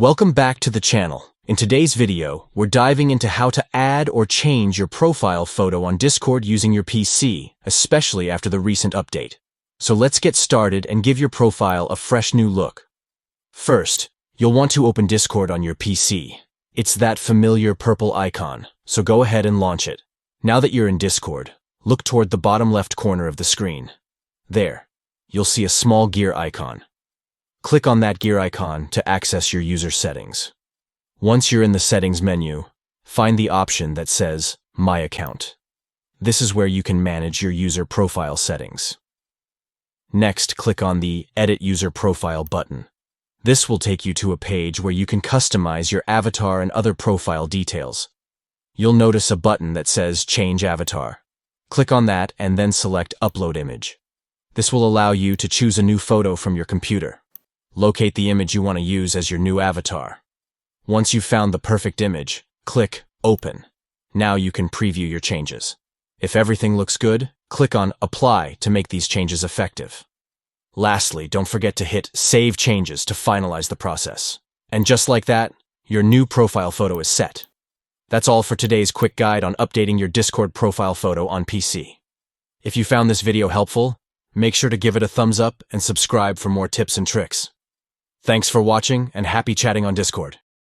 Welcome back to the channel. In today's video, we're diving into how to add or change your profile photo on Discord using your PC, especially after the recent update. So let's get started and give your profile a fresh new look. First, you'll want to open Discord on your PC. It's that familiar purple icon, so go ahead and launch it. Now that you're in Discord, look toward the bottom left corner of the screen. There, you'll see a small gear icon. Click on that gear icon to access your user settings. Once you're in the settings menu, find the option that says My Account. This is where you can manage your user profile settings. Next, click on the Edit User Profile button. This will take you to a page where you can customize your avatar and other profile details. You'll notice a button that says Change Avatar. Click on that and then select Upload Image. This will allow you to choose a new photo from your computer. Locate the image you want to use as your new avatar. Once you've found the perfect image, click Open. Now you can preview your changes. If everything looks good, click on Apply to make these changes effective. Lastly, don't forget to hit Save Changes to finalize the process. And just like that, your new profile photo is set. That's all for today's quick guide on updating your Discord profile photo on PC. If you found this video helpful, make sure to give it a thumbs up and subscribe for more tips and tricks. Thanks for watching and happy chatting on Discord.